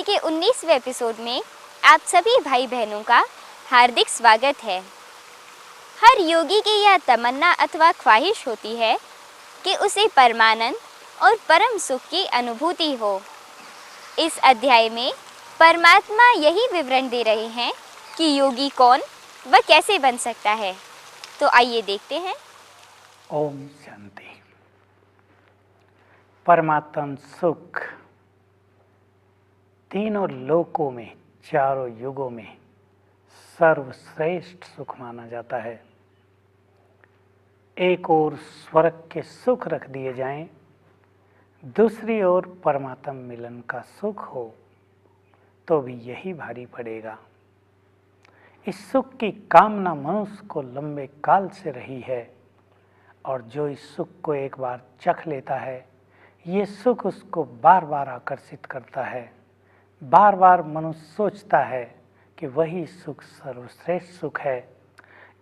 के 19वें एपिसोड में आप सभी भाई बहनों का हार्दिक स्वागत है। हर योगी की यह तमन्ना अथवा ख्वाहिश होती है कि उसे परमानंद और परम सुख की अनुभूति हो। इस अध्याय में परमात्मा यही विवरण दे रहे हैं कि योगी कौन व कैसे बन सकता है। तो आइए देखते हैं। ओम शांति। परमात्म सुख तीनों लोकों में, चारों युगों में सर्वश्रेष्ठ सुख माना जाता है। एक ओर स्वर्ग के सुख रख दिए जाएं, दूसरी ओर परमात्म मिलन का सुख हो तो भी यही भारी पड़ेगा। इस सुख की कामना मनुष्य को लंबे काल से रही है और जो इस सुख को एक बार चख लेता है, ये सुख उसको बार बार आकर्षित करता है। बार बार मनुष्य सोचता है कि वही सुख सर्वश्रेष्ठ सुख है।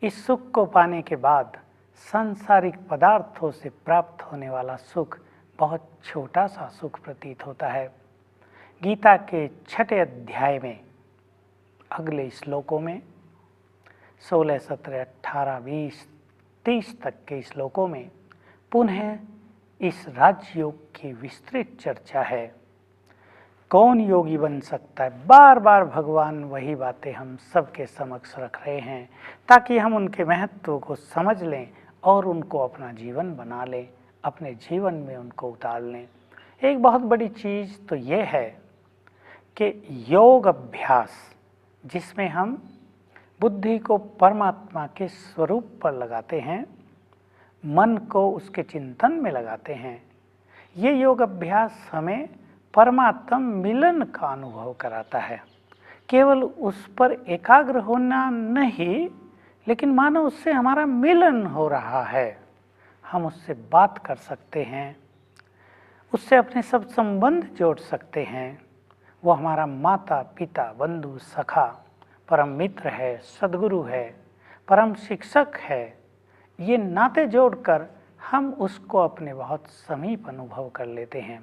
इस सुख को पाने के बाद सांसारिक पदार्थों से प्राप्त होने वाला सुख बहुत छोटा सा सुख प्रतीत होता है। गीता के 6ठे अध्याय में अगले श्लोकों में 16, 17, 18, 20, 30 तक के श्लोकों में पुनः इस राजयोग की विस्तृत चर्चा है। कौन योगी बन सकता है? बार बार भगवान वही बातें हम सबके समक्ष रख रहे हैं ताकि हम उनके महत्व को समझ लें और उनको अपना जीवन बना लें, अपने जीवन में उनको उतार लें। एक बहुत बड़ी चीज़ तो ये है कि योग अभ्यास, जिसमें हम बुद्धि को परमात्मा के स्वरूप पर लगाते हैं, मन को उसके चिंतन में लगाते हैं, ये योग अभ्यास हमें परमात्म मिलन का अनुभव कराता है। केवल उस पर एकाग्र होना नहीं, लेकिन मानो उससे हमारा मिलन हो रहा है। हम उससे बात कर सकते हैं, उससे अपने सब संबंध जोड़ सकते हैं। वो हमारा माता पिता, बंधु, सखा, परम मित्र है, सद्गुरु है, परम शिक्षक है। ये नाते जोड़कर हम उसको अपने बहुत समीप अनुभव कर लेते हैं।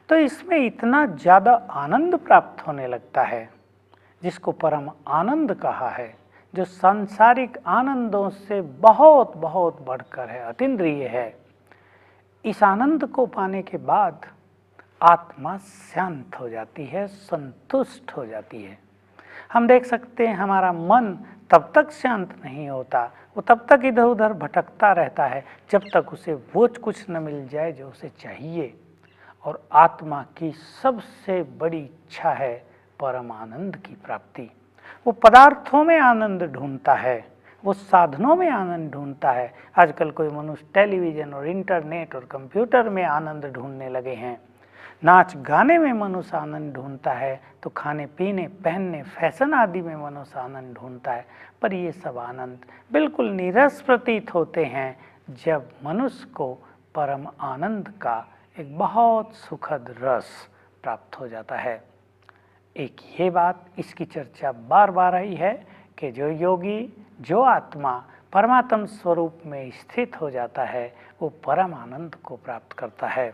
तो इसमें इतना ज़्यादा आनंद प्राप्त होने लगता है, जिसको परम आनंद कहा है, जो सांसारिक आनंदों से बहुत बहुत बढ़कर है, अतीन्द्रिय है। इस आनंद को पाने के बाद आत्मा शांत हो जाती है, संतुष्ट हो जाती है। हम देख सकते हैं हमारा मन तब तक शांत नहीं होता, वो तब तक इधर उधर भटकता रहता है जब तक उसे वो कुछ न मिल जाए जो उसे चाहिए। और आत्मा की सबसे बड़ी इच्छा है परम आनंद की प्राप्ति। वो पदार्थों में आनंद ढूंढता है, वो साधनों में आनंद ढूंढता है। आजकल कोई मनुष्य टेलीविज़न और इंटरनेट और कंप्यूटर में आनंद ढूंढने लगे हैं। नाच गाने में मनुष्य आनंद ढूंढता है, तो खाने पीने, पहनने, फैशन आदि में मनुष्य आनंद ढूंढता है। पर ये सब आनंद बिल्कुल नीरस प्रतीत होते हैं जब मनुष्य को परम आनंद का एक बहुत सुखद रस प्राप्त हो जाता है। एक ये बात, इसकी चर्चा बार बार आई है कि जो योगी, जो आत्मा परमात्म स्वरूप में स्थित हो जाता है, वो परम आनंद को प्राप्त करता है।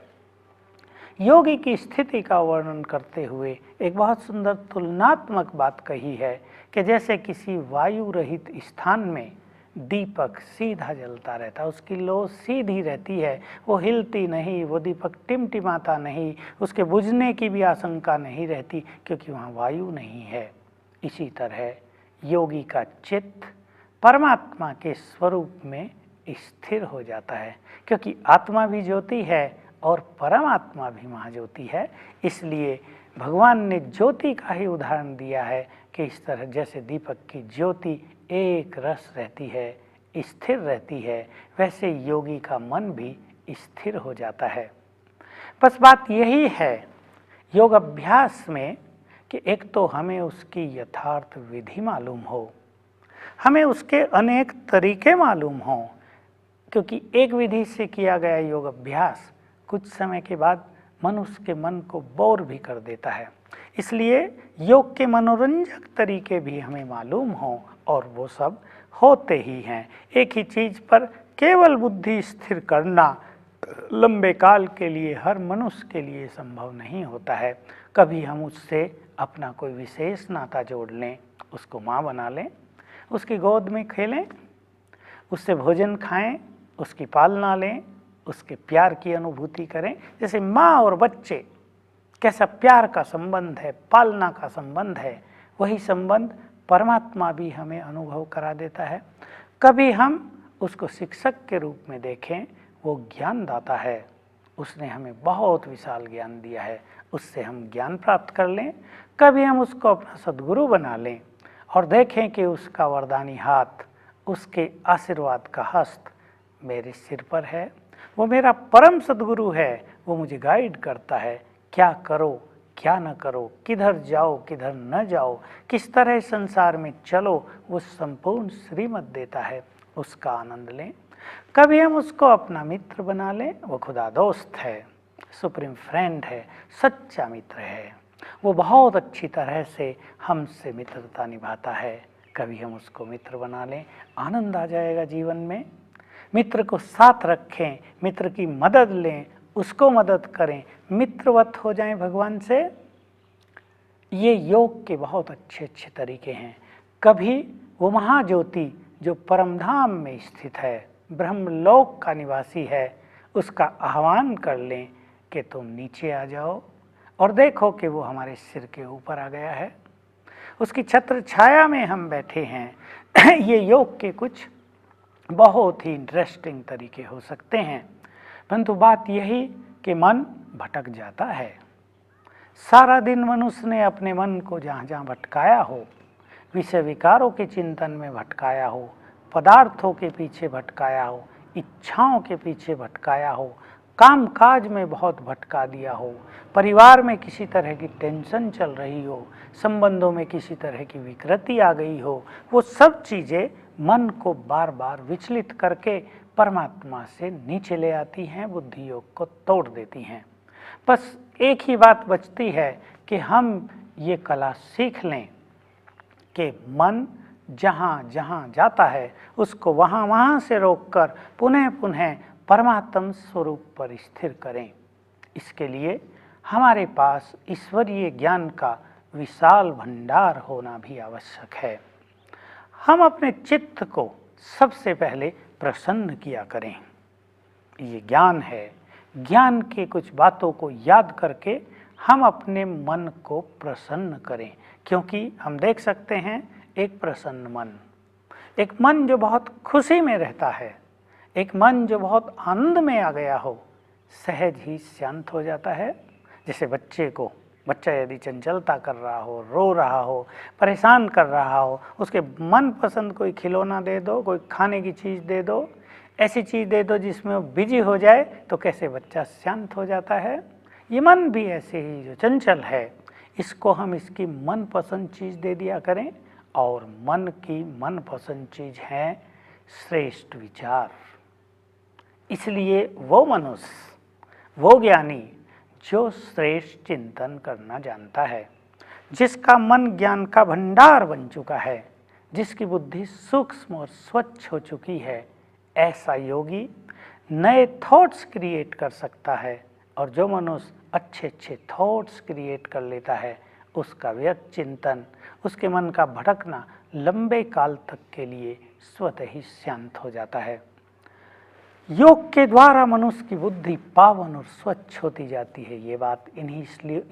योगी की स्थिति का वर्णन करते हुए एक बहुत सुंदर तुलनात्मक बात कही है कि जैसे किसी वायु रहित स्थान में दीपक सीधा जलता रहता है, उसकी लौ सीधी रहती है, वो हिलती नहीं, वो दीपक टिमटिमाता नहीं, उसके बुझने की भी आशंका नहीं रहती क्योंकि वहाँ वायु नहीं है। इसी तरह योगी का चित्त परमात्मा के स्वरूप में स्थिर हो जाता है, क्योंकि आत्मा भी ज्योति है और परमात्मा भी महाज्योति है। इसलिए भगवान ने ज्योति का ही उदाहरण दिया है कि इस तरह जैसे दीपक की ज्योति एक रस रहती है, स्थिर रहती है, वैसे योगी का मन भी स्थिर हो जाता है। बस बात यही है योग अभ्यास में कि एक तो हमें उसकी यथार्थ विधि मालूम हो, हमें उसके अनेक तरीके मालूम हों, क्योंकि एक विधि से किया गया योग अभ्यास कुछ समय के बाद मनुष्य के मन को बोर भी कर देता है। इसलिए योग के मनोरंजक तरीके भी हमें मालूम हों, और वो सब होते ही हैं। एक ही चीज़ पर केवल बुद्धि स्थिर करना लंबे काल के लिए हर मनुष्य के लिए संभव नहीं होता है। कभी हम उससे अपना कोई विशेष नाता जोड़ लें, उसको माँ बना लें, उसकी गोद में खेलें, उससे भोजन खाएं, उसकी पालना लें, उसके प्यार की अनुभूति करें। जैसे माँ और बच्चे कैसा प्यार का संबंध है, पालना का संबंध है, वही संबंध परमात्मा भी हमें अनुभव करा देता है। कभी हम उसको शिक्षक के रूप में देखें, वो ज्ञानदाता है, उसने हमें बहुत विशाल ज्ञान दिया है, उससे हम ज्ञान प्राप्त कर लें। कभी हम उसको अपना सद्गुरु बना लें और देखें कि उसका वरदानी हाथ, उसके आशीर्वाद का हस्त मेरे सिर पर है, वो मेरा परम सद्गुरु है, वो मुझे गाइड करता है, क्या करो क्या न करो, किधर जाओ किधर न जाओ, किस तरह संसार में चलो, वो संपूर्ण श्रीमत देता है, उसका आनंद लें। कभी हम उसको अपना मित्र बना लें, वो खुदा दोस्त है, सुप्रीम फ्रेंड है, सच्चा मित्र है, वो बहुत अच्छी तरह से हमसे मित्रता निभाता है। कभी हम उसको मित्र बना लें, आनंद आ जाएगा जीवन में। मित्र को साथ रखें, मित्र की मदद लें, उसको मदद करें, मित्रवत हो जाएं भगवान से। ये योग के बहुत अच्छे अच्छे तरीके हैं। कभी वो महाज्योति जो परमधाम में स्थित है, ब्रह्मलोक का निवासी है, उसका आह्वान कर लें कि तुम नीचे आ जाओ, और देखो कि वो हमारे सिर के ऊपर आ गया है, उसकी छत्र छाया में हम बैठे हैं। ये योग के कुछ बहुत ही इंटरेस्टिंग तरीके हो सकते हैं, परंतु बात यही कि मन भटक जाता है। सारा दिन मनुष्य ने अपने मन को जहाँ जहाँ भटकाया हो, विषय विकारों के चिंतन में भटकाया हो, पदार्थों के पीछे भटकाया हो, इच्छाओं के पीछे भटकाया हो, काम काज में बहुत भटका दिया हो, परिवार में किसी तरह की टेंशन चल रही हो, संबंधों में किसी तरह की विकृति आ गई हो, वो सब चीज़ें मन को बार बार विचलित करके परमात्मा से नीचे ले आती हैं, बुद्धि योग को तोड़ देती हैं। बस एक ही बात बचती है कि हम ये कला सीख लें कि मन जहाँ जहाँ जाता है उसको वहाँ वहाँ से रोककर पुनः पुनः परमात्म स्वरूप पर स्थिर करें। इसके लिए हमारे पास ईश्वरीय ज्ञान का विशाल भंडार होना भी आवश्यक है। हम अपने चित्त को सबसे पहले प्रसन्न किया करें। ये ज्ञान है, ज्ञान के कुछ बातों को याद करके हम अपने मन को प्रसन्न करें, क्योंकि हम देख सकते हैं एक प्रसन्न मन, एक मन जो बहुत खुशी में रहता है, एक मन जो बहुत आनंद में आ गया हो, सहज ही शांत हो जाता है। जैसे बच्चा यदि चंचलता कर रहा हो, रो रहा हो, परेशान कर रहा हो, उसके मन पसंद कोई खिलौना दे दो, कोई खाने की चीज़ दे दो, ऐसी चीज़ दे दो जिसमें वो बिजी हो जाए, तो कैसे बच्चा शांत हो जाता है। ये मन भी ऐसे ही जो चंचल है, इसको हम इसकी मनपसंद चीज़ दे दिया करें, और मन की मनपसंद चीज़ है श्रेष्ठ विचार। इसलिए वो मनुष्य, वो ज्ञानी जो श्रेष्ठ चिंतन करना जानता है, जिसका मन ज्ञान का भंडार बन चुका है, जिसकी बुद्धि सूक्ष्म और स्वच्छ हो चुकी है, ऐसा योगी नए थॉट्स क्रिएट कर सकता है। और जो मनुष्य अच्छे अच्छे थॉट्स क्रिएट कर लेता है, उसका व्यक्त चिंतन, उसके मन का भटकना लंबे काल तक के लिए स्वतः ही शांत हो जाता है। योग के द्वारा मनुष्य की बुद्धि पावन और स्वच्छ होती जाती है। ये बात इन्हीं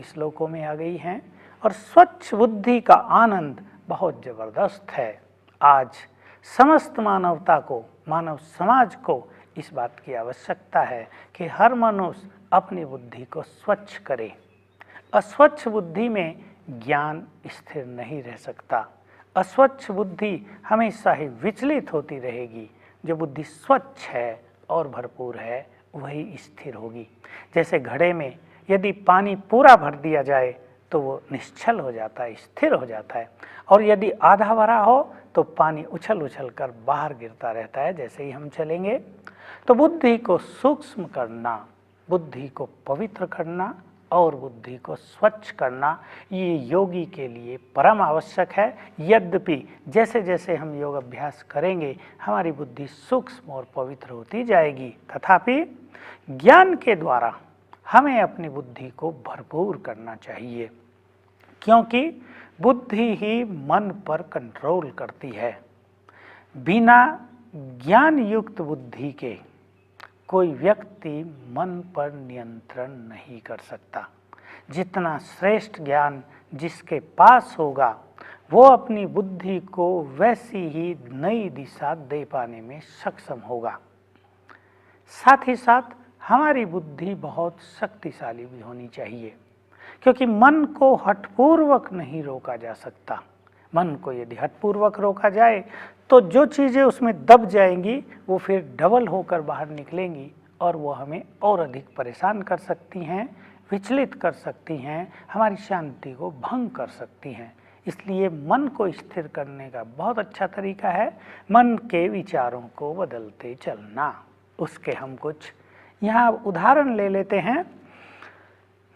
श्लोकों में आ गई है, और स्वच्छ बुद्धि का आनंद बहुत जबरदस्त है। आज समस्त मानवता को, मानव समाज को इस बात की आवश्यकता है कि हर मनुष्य अपनी बुद्धि को स्वच्छ करे। अस्वच्छ बुद्धि में ज्ञान स्थिर नहीं रह सकता। अस्वच्छ बुद्धि हमेशा ही विचलित होती रहेगी। जो बुद्धि स्वच्छ है और भरपूर है, वही स्थिर होगी। जैसे घड़े में यदि पानी पूरा भर दिया जाए तो वो निश्चल हो जाता है, स्थिर हो जाता है, और यदि आधा भरा हो तो पानी उछल उछल कर बाहर गिरता रहता है। जैसे ही हम चलेंगे, तो बुद्धि को सूक्ष्म करना, बुद्धि को पवित्र करना और बुद्धि को स्वच्छ करना, ये योगी के लिए परम आवश्यक है। यद्यपि जैसे जैसे हम योग अभ्यास करेंगे, हमारी बुद्धि सूक्ष्म और पवित्र होती जाएगी, तथापि ज्ञान के द्वारा हमें अपनी बुद्धि को भरपूर करना चाहिए। क्योंकि बुद्धि ही मन पर कंट्रोल करती है। बिना ज्ञान युक्त बुद्धि के कोई व्यक्ति मन पर नियंत्रण नहीं कर सकता। जितना श्रेष्ठ ज्ञान जिसके पास होगा वो अपनी बुद्धि को वैसी ही नई दिशा दे पाने में सक्षम होगा। साथ ही साथ हमारी बुद्धि बहुत शक्तिशाली भी होनी चाहिए, क्योंकि मन को हठपूर्वक नहीं रोका जा सकता। मन को यदि हठपूर्वक रोका जाए तो जो चीज़ें उसमें दब जाएंगी वो फिर डबल होकर बाहर निकलेंगी और वो हमें और अधिक परेशान कर सकती हैं, विचलित कर सकती हैं, हमारी शांति को भंग कर सकती हैं। इसलिए मन को स्थिर करने का बहुत अच्छा तरीका है मन के विचारों को बदलते चलना। उसके हम कुछ यहाँ उदाहरण ले लेते हैं।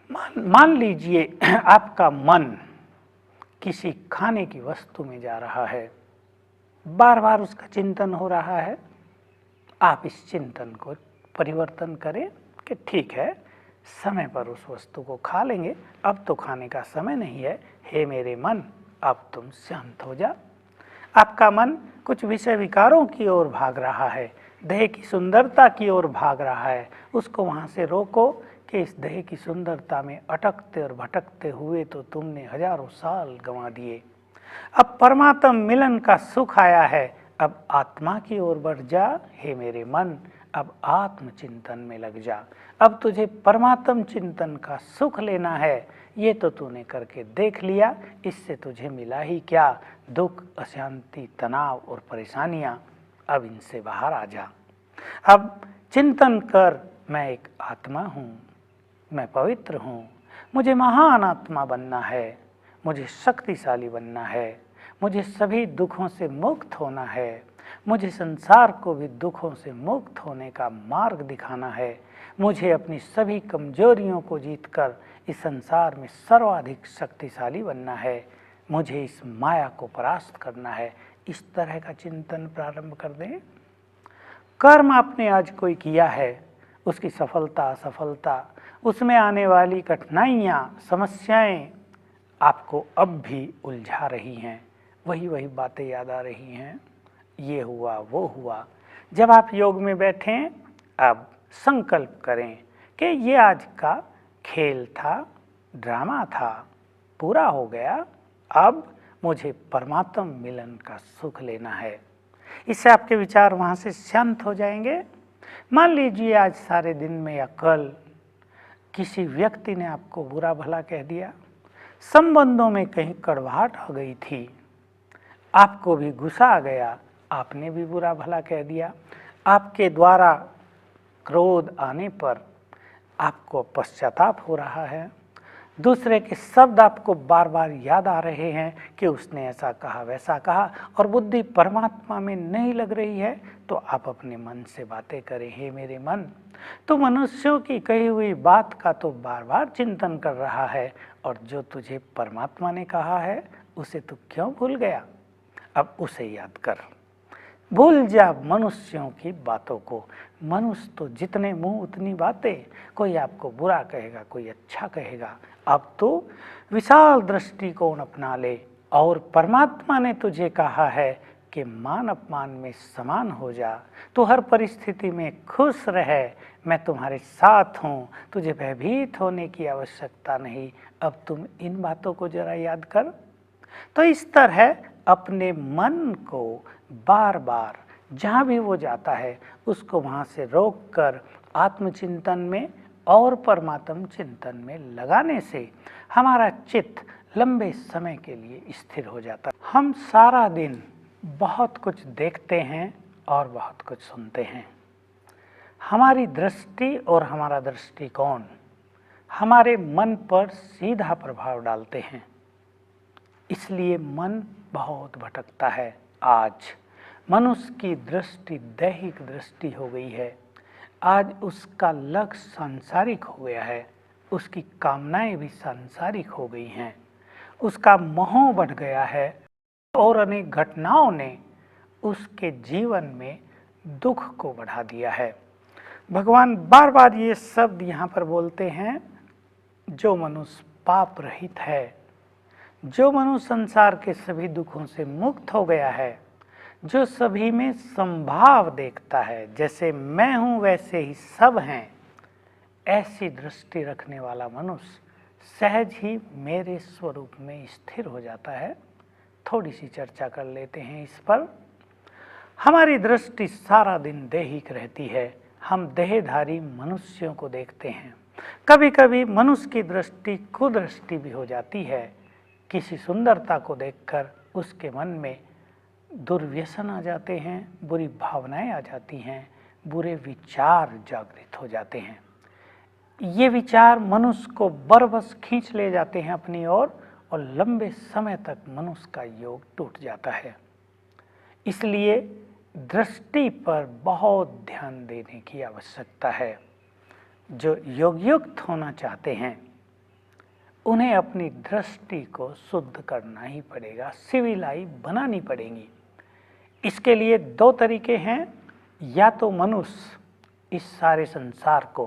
मान लीजिए आपका मन किसी खाने की वस्तु में जा रहा है, बार बार उसका चिंतन हो रहा है। आप इस चिंतन को परिवर्तन करें कि ठीक है, समय पर उस वस्तु को खा लेंगे, अब तो खाने का समय नहीं है। हे मेरे मन, अब तुम शांत हो जा। आपका मन कुछ विषय विकारों की ओर भाग रहा है, देह की सुंदरता की ओर भाग रहा है। उसको वहाँ से रोको कि इस देह की सुंदरता में अटकते और भटकते हुए तो तुमने हजारों साल गंवा दिए। अब परमात्म मिलन का सुख आया है, अब आत्मा की ओर बढ़ जा। हे मेरे मन, अब आत्मचिंतन में लग जा। अब तुझे परमात्म चिंतन का सुख लेना है। ये तो तूने करके देख लिया, इससे तुझे मिला ही क्या? दुख, अशांति, तनाव और परेशानियां। अब इनसे बाहर आ जा। अब चिंतन कर, मैं एक आत्मा हूँ, मैं पवित्र हूँ, मुझे महान आत्मा बनना है, मुझे शक्तिशाली बनना है, मुझे सभी दुखों से मुक्त होना है, मुझे संसार को भी दुखों से मुक्त होने का मार्ग दिखाना है, मुझे अपनी सभी कमजोरियों को जीतकर इस संसार में सर्वाधिक शक्तिशाली बनना है, मुझे इस माया को परास्त करना है। इस तरह का चिंतन प्रारंभ कर दें। कर्म आपने आज कोई किया है, उसकी सफलता असफलता, उसमें आने वाली कठिनाइयाँ, समस्याएं आपको अब भी उलझा रही हैं। वही वही बातें याद आ रही हैं, ये हुआ वो हुआ। जब आप योग में बैठें, अब संकल्प करें कि ये आज का खेल था, ड्रामा था, पूरा हो गया, अब मुझे परमात्म मिलन का सुख लेना है। इससे आपके विचार वहाँ से शांत हो जाएंगे। मान लीजिए आज सारे दिन में या कल किसी व्यक्ति ने आपको बुरा भला कह दिया, संबंधों में कहीं कड़वाहट आ गई थी, आपको भी गुस्सा आ गया, आपने भी बुरा भला कह दिया, आपके द्वारा क्रोध आने पर आपको पश्चाताप हो रहा है, दूसरे के शब्द आपको बार बार याद आ रहे हैं कि उसने ऐसा कहा वैसा कहा, और बुद्धि परमात्मा में नहीं लग रही है, तो आप अपने मन से बातें करें। हे मेरे मन, तो मनुष्यों की कही हुई बात का तो बार बार चिंतन कर रहा है, और जो तुझे परमात्मा ने कहा है उसे तू क्यों भूल गया? अब उसे याद कर। भूल जा मनुष्यों की बातों को। मनुष्य तो जितने मुंह उतनी बातें, कोई आपको बुरा कहेगा, कोई अच्छा कहेगा। अब तो विशाल दृष्टिकोण अपना ले, और परमात्मा ने तुझे कहा है कि मान अपमान में समान हो जा, तू हर परिस्थिति में खुश रहे, मैं तुम्हारे साथ हूँ, तुझे भयभीत होने की आवश्यकता नहीं। अब तुम इन बातों को जरा याद कर। तो इस तरह अपने मन को बार बार जहाँ भी वो जाता है उसको वहाँ से रोक कर आत्मचिंतन में और परमात्म चिंतन में लगाने से हमारा चित्त लंबे समय के लिए स्थिर हो जाता है। हम सारा दिन बहुत कुछ देखते हैं और बहुत कुछ सुनते हैं। हमारी दृष्टि और हमारा दृष्टिकोण हमारे मन पर सीधा प्रभाव डालते हैं, इसलिए मन बहुत भटकता है। आज मनुष्य की दृष्टि दैहिक दृष्टि हो गई है। आज उसका लक्ष्य सांसारिक हो गया है, उसकी कामनाएं भी सांसारिक हो गई हैं, उसका मोह बढ़ गया है, और अनेक घटनाओं ने उसके जीवन में दुख को बढ़ा दिया है। भगवान बार बार ये शब्द यहाँ पर बोलते हैं, जो मनुष्य पाप रहित है, जो मनुष्य संसार के सभी दुखों से मुक्त हो गया है, जो सभी में संभाव देखता है, जैसे मैं हूं वैसे ही सब हैं, ऐसी दृष्टि रखने वाला मनुष्य सहज ही मेरे स्वरूप में स्थिर हो जाता है। थोड़ी सी चर्चा कर लेते हैं इस पर। हमारी दृष्टि सारा दिन दैहिक रहती है। हम देहधारी मनुष्यों को देखते हैं। कभी कभी मनुष्य की दृष्टि कुदृष्टि भी हो जाती है। किसी सुंदरता को देखकर उसके मन में दुर्व्यसन आ जाते हैं, बुरी भावनाएं आ जाती हैं, बुरे विचार जागृत हो जाते हैं। ये विचार मनुष्य को बरबस खींच ले जाते हैं अपनी ओर और लंबे समय तक मनुष्य का योग टूट जाता है। इसलिए दृष्टि पर बहुत ध्यान देने की आवश्यकता है। जो योगयुक्त होना चाहते हैं उन्हें अपनी दृष्टि को शुद्ध करना ही पड़ेगा, सिविलाई बनानी पड़ेगी। इसके लिए दो तरीके हैं। या तो मनुष्य इस सारे संसार को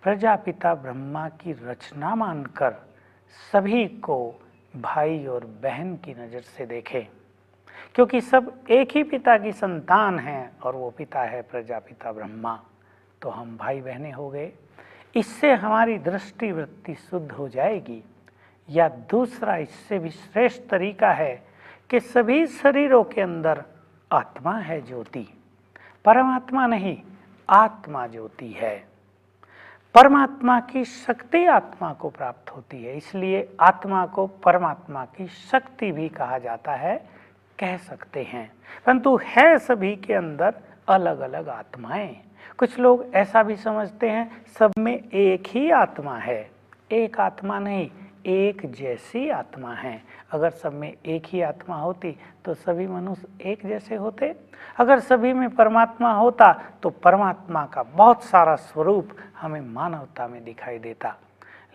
प्रजापिता ब्रह्मा की रचना मानकर सभी को भाई और बहन की नज़र से देखे, क्योंकि सब एक ही पिता की संतान हैं और वो पिता है प्रजापिता ब्रह्मा, तो हम भाई बहनें हो गए। इससे हमारी दृष्टि वृत्ति शुद्ध हो जाएगी। या दूसरा इससे भी श्रेष्ठ तरीका है कि सभी शरीरों के अंदर आत्मा है ज्योति, परमात्मा नहीं, आत्मा ज्योति है। परमात्मा की शक्ति आत्मा को प्राप्त होती है, इसलिए आत्मा को परमात्मा की शक्ति भी कहा जाता है, कह सकते हैं। परंतु है सभी के अंदर अलग अलग आत्माएं। कुछ लोग ऐसा भी समझते हैं सब में एक ही आत्मा है। एक आत्मा नहीं, एक जैसी आत्मा है। अगर सब में एक ही आत्मा होती तो सभी मनुष्य एक जैसे होते। अगर सभी में परमात्मा होता तो परमात्मा का बहुत सारा स्वरूप हमें मानवता में दिखाई देता।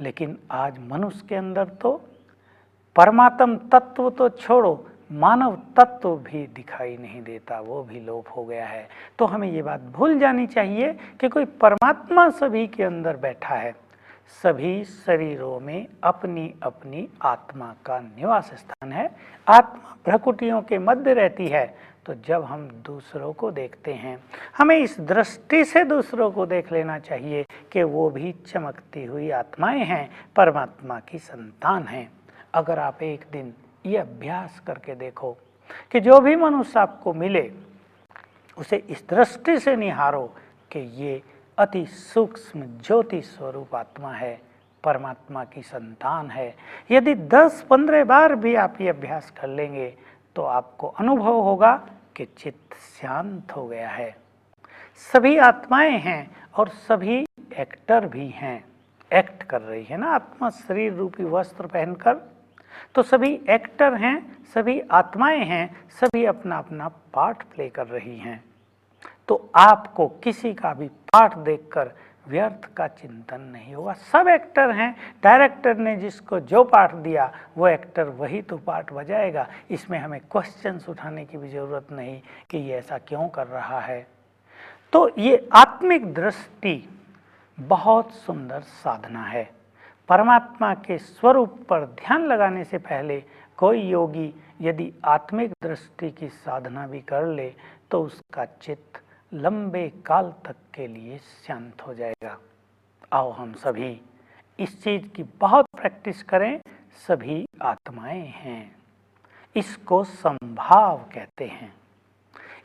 लेकिन आज मनुष्य के अंदर तो परमात्म तत्व तो छोड़ो, मानव तत्व भी दिखाई नहीं देता, वो भी लोप हो गया है। तो हमें ये बात भूल जानी चाहिए कि कोई परमात्मा सभी के अंदर बैठा है। सभी शरीरों में अपनी अपनी आत्मा का निवास स्थान है। आत्मा प्रकृतियों के मध्य रहती है। तो जब हम दूसरों को देखते हैं, हमें इस दृष्टि से दूसरों को देख लेना चाहिए कि वो भी चमकती हुई आत्माएं हैं, परमात्मा की संतान हैं। अगर आप एक दिन ये अभ्यास करके देखो कि जो भी मनुष्य आपको मिले उसे इस दृष्टि से निहारो कि ये अति सूक्ष्म ज्योति स्वरूप आत्मा है, परमात्मा की संतान है। यदि 10-15 बार भी आप ये अभ्यास कर लेंगे तो आपको अनुभव होगा कि चित्त शांत हो गया है। सभी आत्माएं हैं और सभी एक्टर भी हैं, एक्ट कर रही है ना आत्मा शरीर रूपी वस्त्र पहनकर। तो सभी एक्टर हैं, सभी आत्माएं हैं, सभी अपना अपना पार्ट प्ले कर रही हैं। तो आपको किसी का भी पाठ देखकर व्यर्थ का चिंतन नहीं होगा। सब एक्टर हैं, डायरेक्टर ने जिसको जो पाठ दिया वो एक्टर वही तो पाठ बजाएगा। इसमें हमें क्वेश्चंस उठाने की भी जरूरत नहीं कि ये ऐसा क्यों कर रहा है। तो ये आत्मिक दृष्टि बहुत सुंदर साधना है। परमात्मा के स्वरूप पर ध्यान लगाने से पहले कोई योगी यदि आत्मिक दृष्टि की साधना भी कर ले तो उसका चित्त लंबे काल तक के लिए शांत हो जाएगा। आओ हम सभी इस चीज की बहुत प्रैक्टिस करें। सभी आत्माएं हैं, इसको संभाव कहते हैं।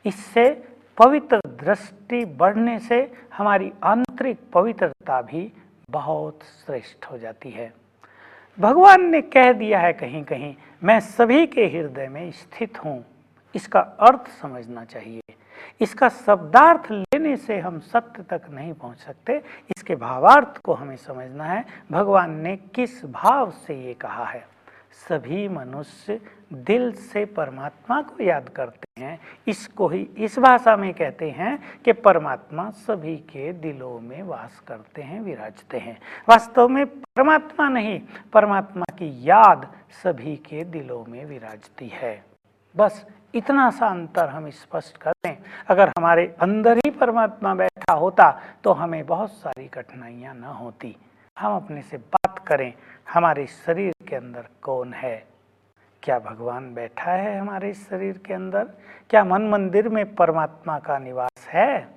इससे पवित्र दृष्टि बढ़ने से हमारी आंतरिक पवित्रता भी बहुत श्रेष्ठ हो जाती है। भगवान ने कह दिया है कहीं कहीं, मैं सभी के हृदय में स्थित हूँ। इसका अर्थ समझना चाहिए। इसका शब्दार्थ लेने से हम सत्य तक नहीं पहुंच सकते। इसके भावार्थ को हमें समझना है। भगवान ने किस भाव से ये कहा है। सभी मनुष्य दिल से परमात्मा को याद करते हैं। इसको ही इस भाषा में कहते हैं कि परमात्मा सभी के दिलों में वास करते हैं, विराजते हैं। वास्तव में परमात्मा नहीं, परमात्मा की याद सभी के दिलों में विराजती है। बस इतना सा अंतर हम स्पष्ट कर लें। अगर हमारे अंदर ही परमात्मा बैठा होता तो हमें बहुत सारी कठिनाइयां न होती। हम अपने से बात करें, हमारे शरीर के अंदर कौन है, क्या भगवान बैठा है हमारे इस शरीर के अंदर? क्या मन मंदिर में परमात्मा का निवास है?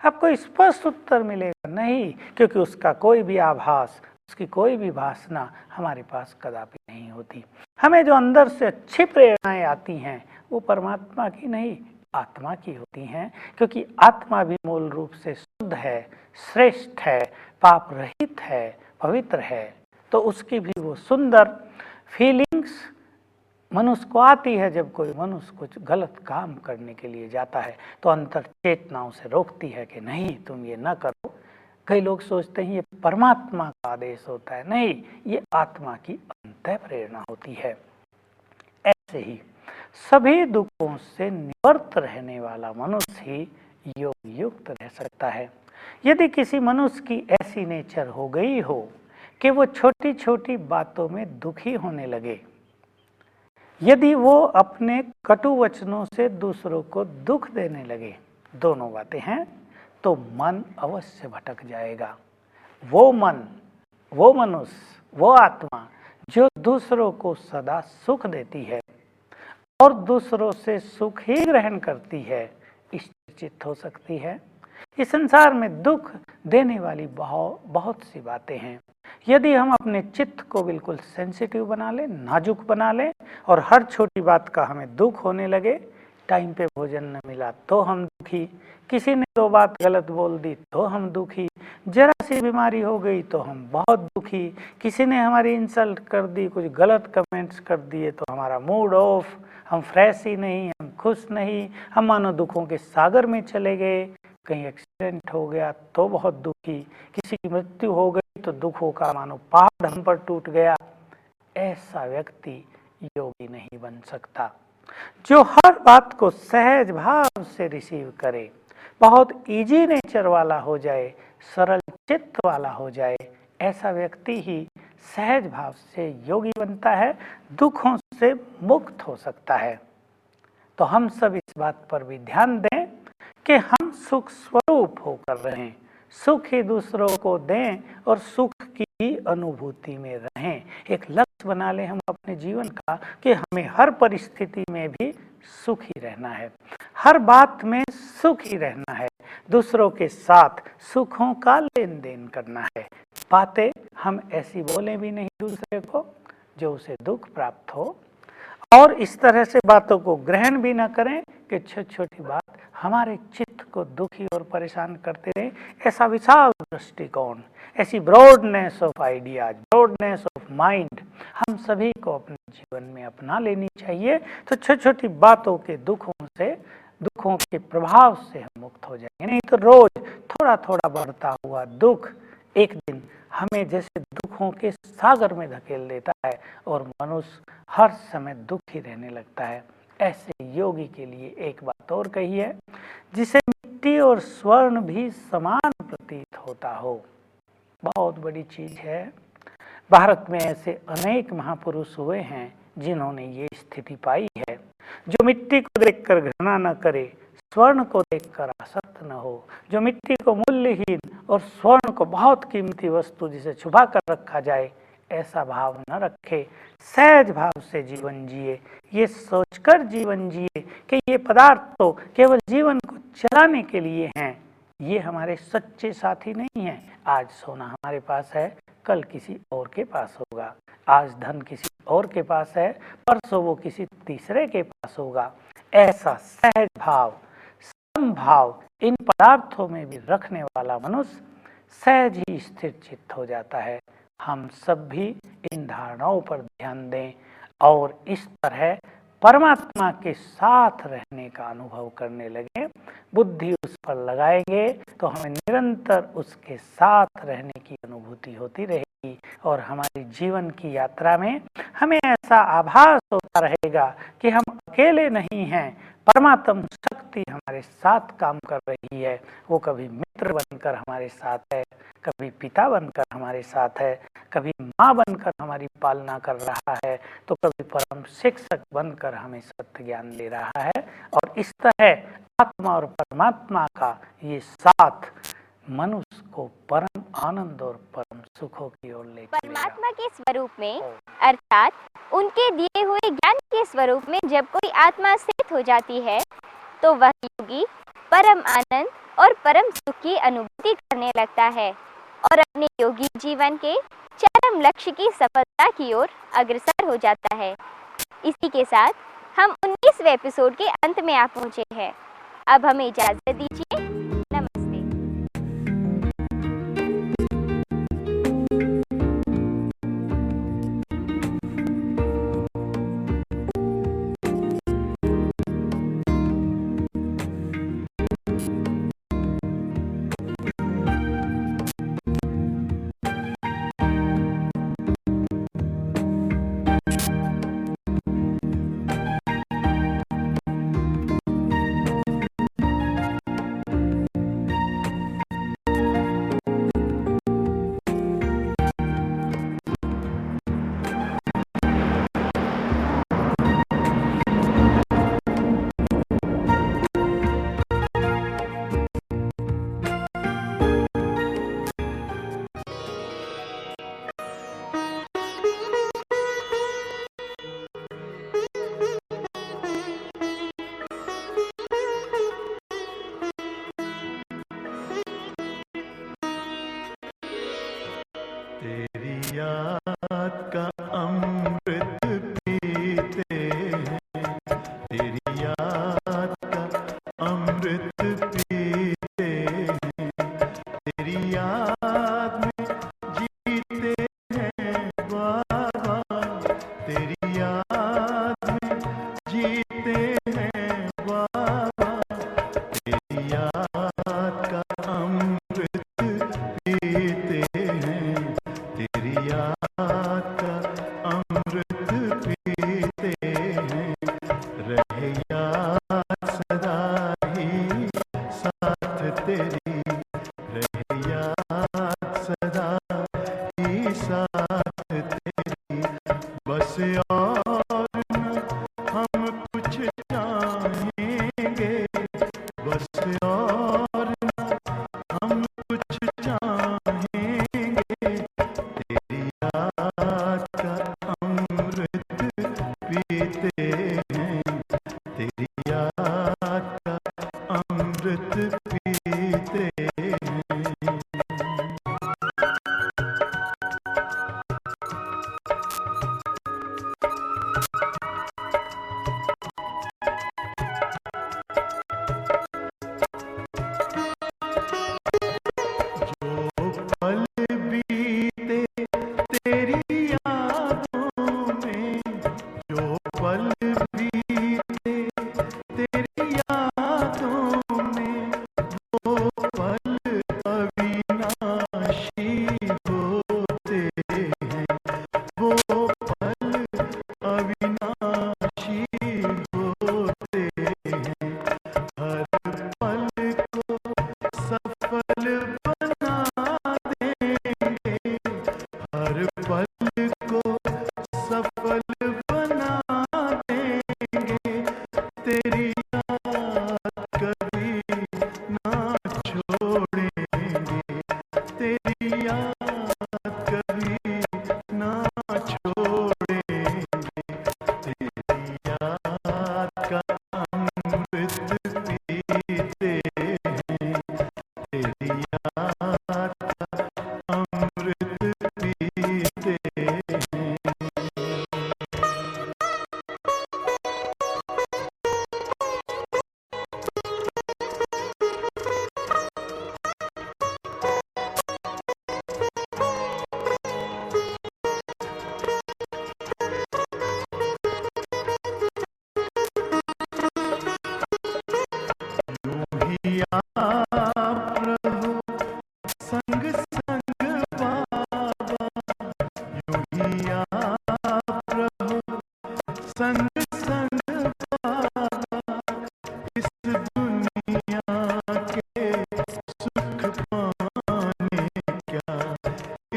आपको स्पष्ट उत्तर मिलेगा नहीं, क्योंकि उसका कोई भी आभास, उसकी कोई भी वासना हमारे पास कदापि नहीं होती। हमें जो अंदर से अच्छी प्रेरणाएं आती हैं वो परमात्मा की नहीं, आत्मा की होती हैं, क्योंकि आत्मा भी मूल रूप से शुद्ध है, श्रेष्ठ है, पाप रहित है, पवित्र है। तो उसकी भी वो सुंदर फीलिंग्स मनुष्य को आती है। जब कोई मनुष्य कुछ गलत काम करने के लिए जाता है तो अंतर चेतनाओं से रोकती है कि नहीं, तुम ये न करो। कई लोग सोचते हैं ये परमात्मा का आदेश होता है, नहीं, ये आत्मा की अंतः प्रेरणा होती है। ऐसे ही सभी दुखों से निवृत्त रहने वाला मनुष्य ही योग युक्त रह सकता है। यदि किसी मनुष्य की ऐसी नेचर हो गई हो कि वो छोटी छोटी बातों में दुखी होने लगे, यदि वो अपने कटु वचनों से दूसरों को दुख देने लगे, दोनों बातें हैं, तो मन अवश्य भटक जाएगा। वो मन, वो मनुष्य, वो आत्मा जो दूसरों को सदा सुख देती है और दूसरों से सुख ही ग्रहण करती है, चित्त हो सकती है। इस संसार में दुख देने वाली बहुत सी बातें हैं। यदि हम अपने चित्त को बिल्कुल सेंसिटिव बना लें, नाजुक बना लें, और हर छोटी बात का हमें दुख होने लगे, टाइम पे भोजन न मिला तो हम दुखी, किसी ने 2 बात गलत बोल दी तो हम दुखी, जरा सी बीमारी हो गई तो हम बहुत दुखी, किसी ने हमारी इंसल्ट कर दी, कुछ गलत कमेंट्स कर दिए तो हमारा मूड ऑफ, हम फ्रेश ही नहीं, हम खुश नहीं, हम मानो दुखों के सागर में चले गए। कहीं एक्सीडेंट हो गया तो बहुत दुखी, किसी की मृत्यु हो गई तो दुखों का मानो पहाड़ हम पर टूट गया। ऐसा व्यक्ति योगी नहीं बन सकता। जो हर बात को सहज भाव से रिसीव करे, बहुत इजी नेचर वाला हो जाए, सरल चित्त वाला हो जाए, ऐसा व्यक्ति ही सहज भाव से योगी बनता है, दुखों से मुक्त हो सकता है। तो हम सब इस बात पर भी ध्यान दें कि हम सुख स्वरूप होकर रहें, सुख ही दूसरों को दें और सुख की अनुभूति में रहें। एक लक्ष्य बना लें हम अपने जीवन का कि हमें हर परिस्थिति में भी सुख ही रहना है, हर बात में सुख ही रहना है, दूसरों के साथ सुखों का लेन देन करना है। बातें हम ऐसी बोलें भी नहीं दूसरे को जो उसे दुख प्राप्त हो, और इस तरह से बातों को ग्रहण भी ना करें कि छोटी छोटी बात हमारे चित्त को दुखी और परेशान करते रहे। ऐसा विशाल दृष्टिकोण, ऐसी broadness of ideas, broadness of mind हम सभी को अपने जीवन में अपना लेनी चाहिए। तो छोटी छोटी बातों के दुखों के प्रभाव से हम मुक्त हो जाएंगे। नहीं तो रोज थोड़ा थोड़ा बढ़ता हुआ दुख एक दिन हमें जैसे दुखों के सागर में धकेल देता है और मनुष्य हर समय दुखी रहने लगता है। ऐसे योगी के लिए एक बात और कही है, जिसे मिट्टी और स्वर्ण भी समान प्रतीत होता हो। बहुत बड़ी चीज है। भारत में ऐसे अनेक महापुरुष हुए हैं जिन्होंने ये स्थिति पाई है। जो मिट्टी को देखकर घृणा न करे, स्वर्ण को देखकर आसक्त न हो, जो मिट्टी को मूल्यहीन और स्वर्ण को बहुत कीमती वस्तु जिसे छुपा कर रखा जाए, ऐसा भाव न रखे, सहज भाव से जीवन जिए, ये सोचकर जीवन जिए कि ये पदार्थ तो केवल जीवन को चलाने के लिए हैं, ये हमारे सच्चे साथी नहीं हैं। आज सोना हमारे पास है, कल किसी और के पास होगा। आज धन किसी और के पास है, परसों वो किसी तीसरे के पास होगा। ऐसा सहज भाव, समभाव इन पदार्थों में भी रखने वाला मनुष्य सहज ही स्थिर चित्त हो जाता है। हम सब भी इन धारणाओं पर ध्यान दें और इस तरह परमात्मा के साथ रहने का अनुभव करने लगे। बुद्धि उस पर लगाएंगे तो हमें निरंतर उसके साथ रहने की अनुभूति होती रहेगी और हमारी जीवन की यात्रा में हमें ऐसा आभास होता रहेगा कि हम अकेले नहीं हैं, परमात्मा शक्ति हमारे साथ काम कर रही है। वो कभी मित्र बनकर हमारे साथ है, कभी पिता बनकर हमारे साथ है, कभी माँ बनकर हमारी पालना कर रहा है, तो कभी परम शिक्षक बनकर हमें सत्य ज्ञान दे रहा है। और इस तरह आत्मा और परमात्मा का ये साथ मनुष्य को परम आनंद और परम सुखों की ओर ले चलेगा। परमात्मा के स्वरूप में अर्थात उनके दिए हुए ज्ञान के स्वरूप में जब कोई आत्मा स्थित हो जाती है तो वह योगी परम आनंद और परम सुख की अनुभूति करने लगता है और अपने योगी जीवन के चरम लक्ष्य की सफलता की ओर अग्रसर हो जाता है। इसी के साथ हम 19वें एपिसोड के अंत में आ पहुंचे हैं। अब हमें इजाजत दीजिए। नमस्ते। तेरी याद का अमृत पीते हैं, तेरी याद का अमृत पीते हैं, तेरी याद में जीते हैं बाबा, तेरी याद में जीते हैं बाबा, तेरी याद का अमृत पीते हैं, तेरी याद का अमृत पीते हैं, रहे याद सदा ही साथ तेरी, रहे याद सदा ही साथ तेरी, बस और न हम कुछ चाहेंगे, बस और न हम कुछ चाहेंगे, तेरी याद का अमृत पीते हैं, तेरी याद का अमृत पीते हैं। जो पल बीते तेरी यादों में, जो पल बीते तेरी यादों में, वो पल अविनाशी होते हैं, वो पल अविनाशी होते हैं, हर पल को सफल बना देंगे, हर पल को सफल बना देंगे, तेरी याद कभी ना छोड़ेंगे, तेरी याद कभी ना छोड़ेंगे, तेरी याद का अमृत पीते हैं, तेरी याद का अमृत पीते हैं। यूं ही आप रहो संग संग बाबा, यूं ही आप रहो संग संग बाबा, इस दुनिया के सुख पाने क्या,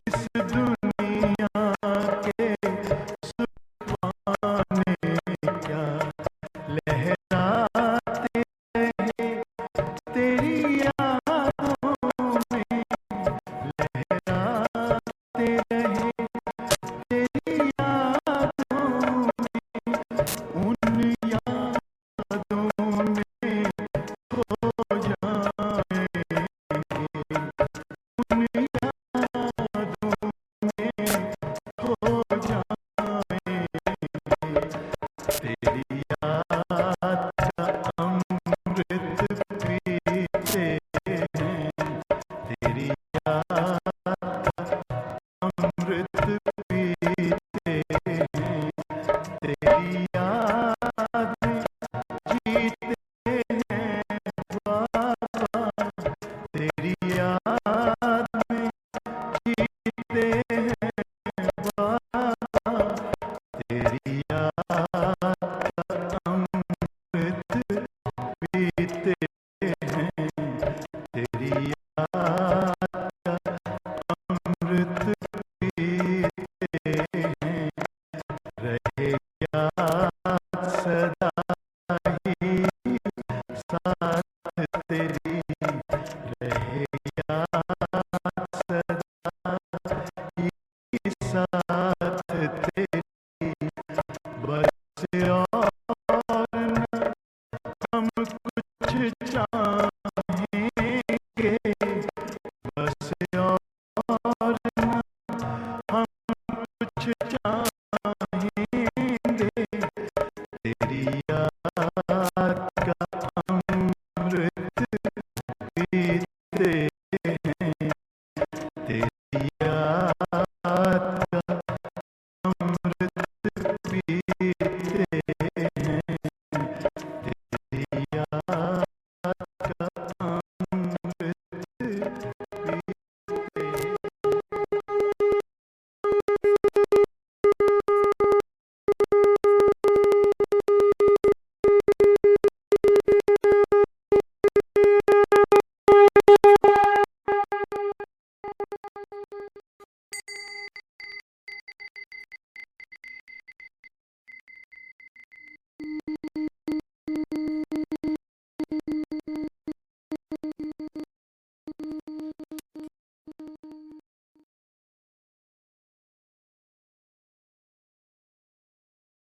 इस दुनिया के सुख पाने क्या, लहराते रहे तेरी बीते